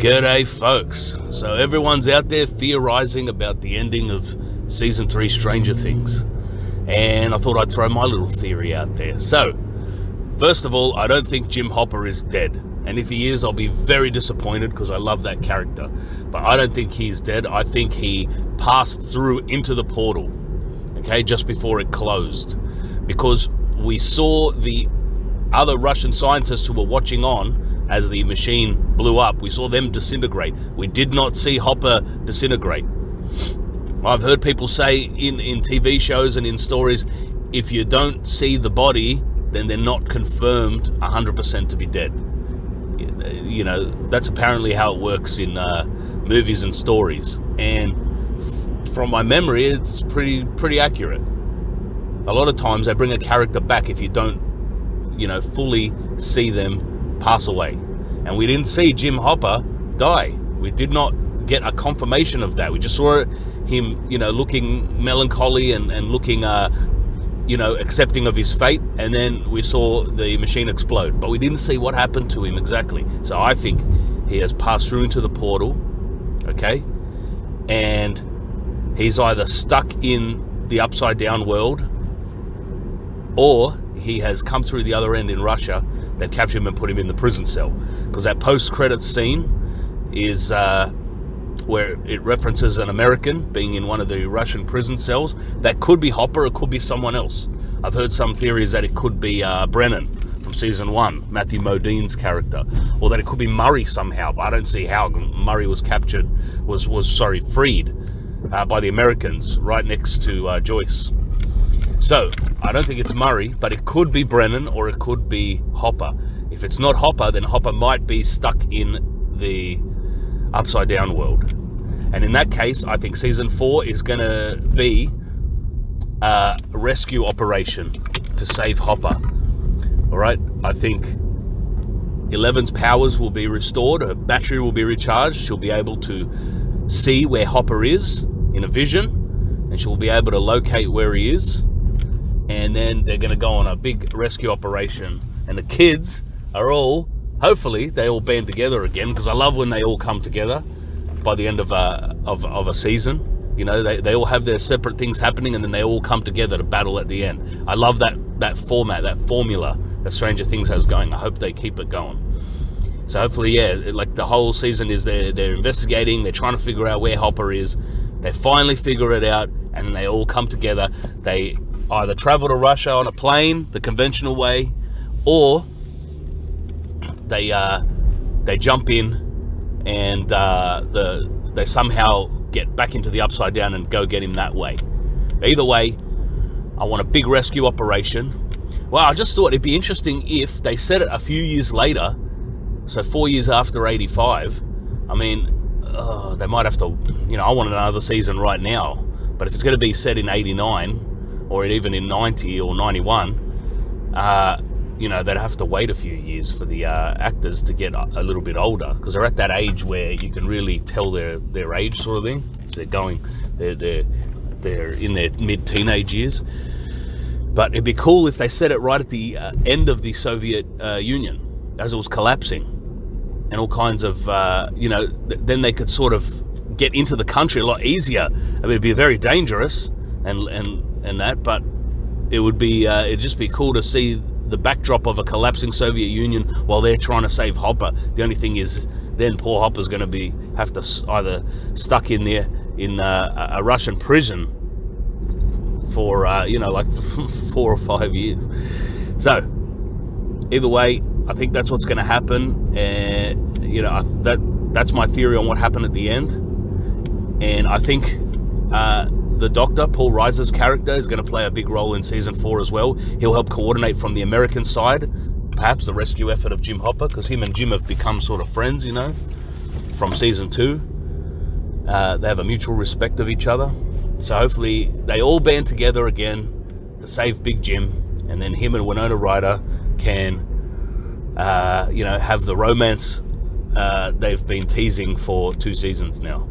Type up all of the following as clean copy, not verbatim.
G'day folks. So everyone's out there theorizing about the ending of season 3 Stranger Things, and I thought I'd throw my little theory out there. So first of all, I don't think Jim Hopper is dead, and if he is, I'll be very disappointed because I love that character. But I don't think he's dead. I think he passed through into the portal, okay, just before it closed, because we saw the other Russian scientists who were watching on as the machine blew up. We saw them disintegrate. We did not see Hopper disintegrate. I've heard people say in TV shows and in stories, if you don't see the body, then they're not confirmed 100% to be dead. You know, that's apparently how it works in movies and stories. And from my memory, it's pretty accurate. A lot of times they bring a character back if you don't, fully see them pass away. And we didn't see Jim Hopper die. We did not get a confirmation of that. We just saw him, looking melancholy and looking, accepting of his fate. And then we saw the machine explode. But we didn't see what happened to him exactly. So I think he has passed through into the portal, okay? And he's either stuck in the upside down world, or he has come through the other end in Russia. They've captured him and put him in the prison cell. Because that post-credits scene is where it references an American being in one of the Russian prison cells. That could be Hopper, it could be someone else. I've heard some theories that it could be Brennan from season 1, Matthew Modine's character, or that it could be Murray somehow, but I don't see how. Murray was freed by the Americans right next to Joyce. So I don't think it's Murray, but it could be Brennan or it could be Hopper. If it's not Hopper, then Hopper might be stuck in the upside down world. And in that case, I think season 4 is going to be a rescue operation to save Hopper. All right, I think Eleven's powers will be restored, her battery will be recharged, she'll be able to see where Hopper is in a vision, and she'll be able to locate where he is. And then they're going to go on a big rescue operation. And the kids are hopefully they all band together again, because I love when they all come together by the end of a season. They all have their separate things happening, and then they all come together to battle at the end. I love that format, that formula that Stranger Things has going. I hope they keep it going. So hopefully, like the whole season is they're investigating, they're trying to figure out where Hopper is. They finally figure it out, and then they all come together. They either travel to Russia on a plane, the conventional way, or they jump in and they somehow get back into the upside down and go get him that way. Either way, I want a big rescue operation. Well, I just thought it'd be interesting if they said it a few years later, so 4 years after 85. I mean, they might have to, I want another season right now. But if it's going to be set in 89, or even in 90 or 91, they'd have to wait a few years for the actors to get a little bit older, because they're at that age where you can really tell their age, sort of thing. So they're in their mid-teenage years. But it'd be cool if they said it right at the end of the Soviet Union, as it was collapsing, and all kinds of, then they could sort of get into the country a lot easier. I mean, it'd be very dangerous and that, but it'd just be cool to see the backdrop of a collapsing Soviet Union while they're trying to save Hopper. The only thing is, then poor Hopper's going to have to either stuck in there in a Russian prison for like 4 or 5 years. So either way, I think that's what's going to happen, and that's my theory on what happened at the end. And I think the Doctor, Paul Reiser's character, is going to play a big role in season 4 as well. He'll help coordinate from the American side, perhaps the rescue effort of Jim Hopper, because him and Jim have become sort of friends, from season 2. They have a mutual respect of each other. So hopefully they all band together again to save Big Jim, and then him and Winona Ryder can, have the romance they've been teasing for 2 seasons now.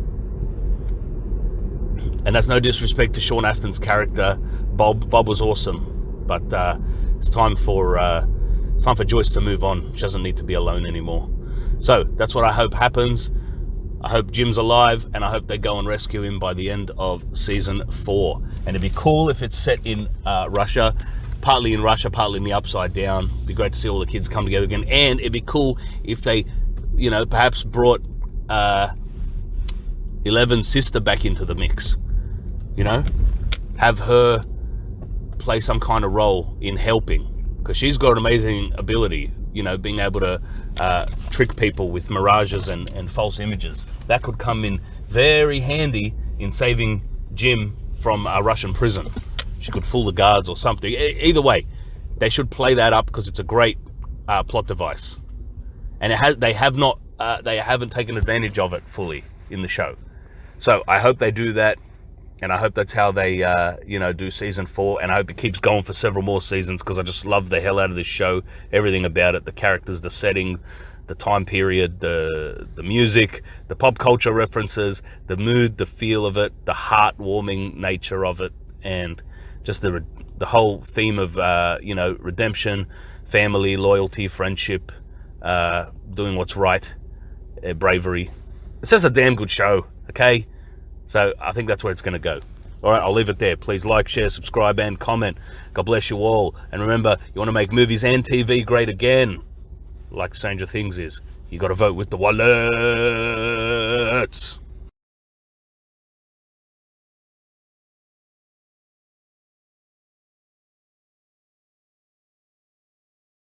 And that's no disrespect to Sean Astin's character, Bob. Bob was awesome, but it's time for Joyce to move on. She doesn't need to be alone anymore. So that's what I hope happens. I hope Jim's alive, and I hope they go and rescue him by the end of season 4. And it'd be cool if it's set in Russia, partly in Russia, partly in the Upside Down. It'd be great to see all the kids come together again. And it'd be cool if they, you know, perhaps brought Eleven's sister back into the mix. You know, have her play some kind of role in helping, because she's got an amazing ability, you know, being able to trick people with mirages and false images. That could come in very handy in saving Jim from a Russian prison. She could fool the guards or something. Either way, they should play that up, because it's a great plot device, and they haven't taken advantage of it fully in the show. So I hope they do that. And I hope that's how they, you know, do season 4. And I hope it keeps going for several more seasons, because I just love the hell out of this show. Everything about it, the characters, the setting, the time period, the music, the pop culture references, the mood, the feel of it, the heartwarming nature of it, and just the whole theme of, you know, redemption, family, loyalty, friendship, doing what's right, bravery. It's just a damn good show, okay? So I think that's where it's going to go. All right, I'll leave it there. Please like, share, subscribe, and comment. God bless you all. And remember, you want to make movies and TV great again, like Stranger Things is. You got to vote with the wallets.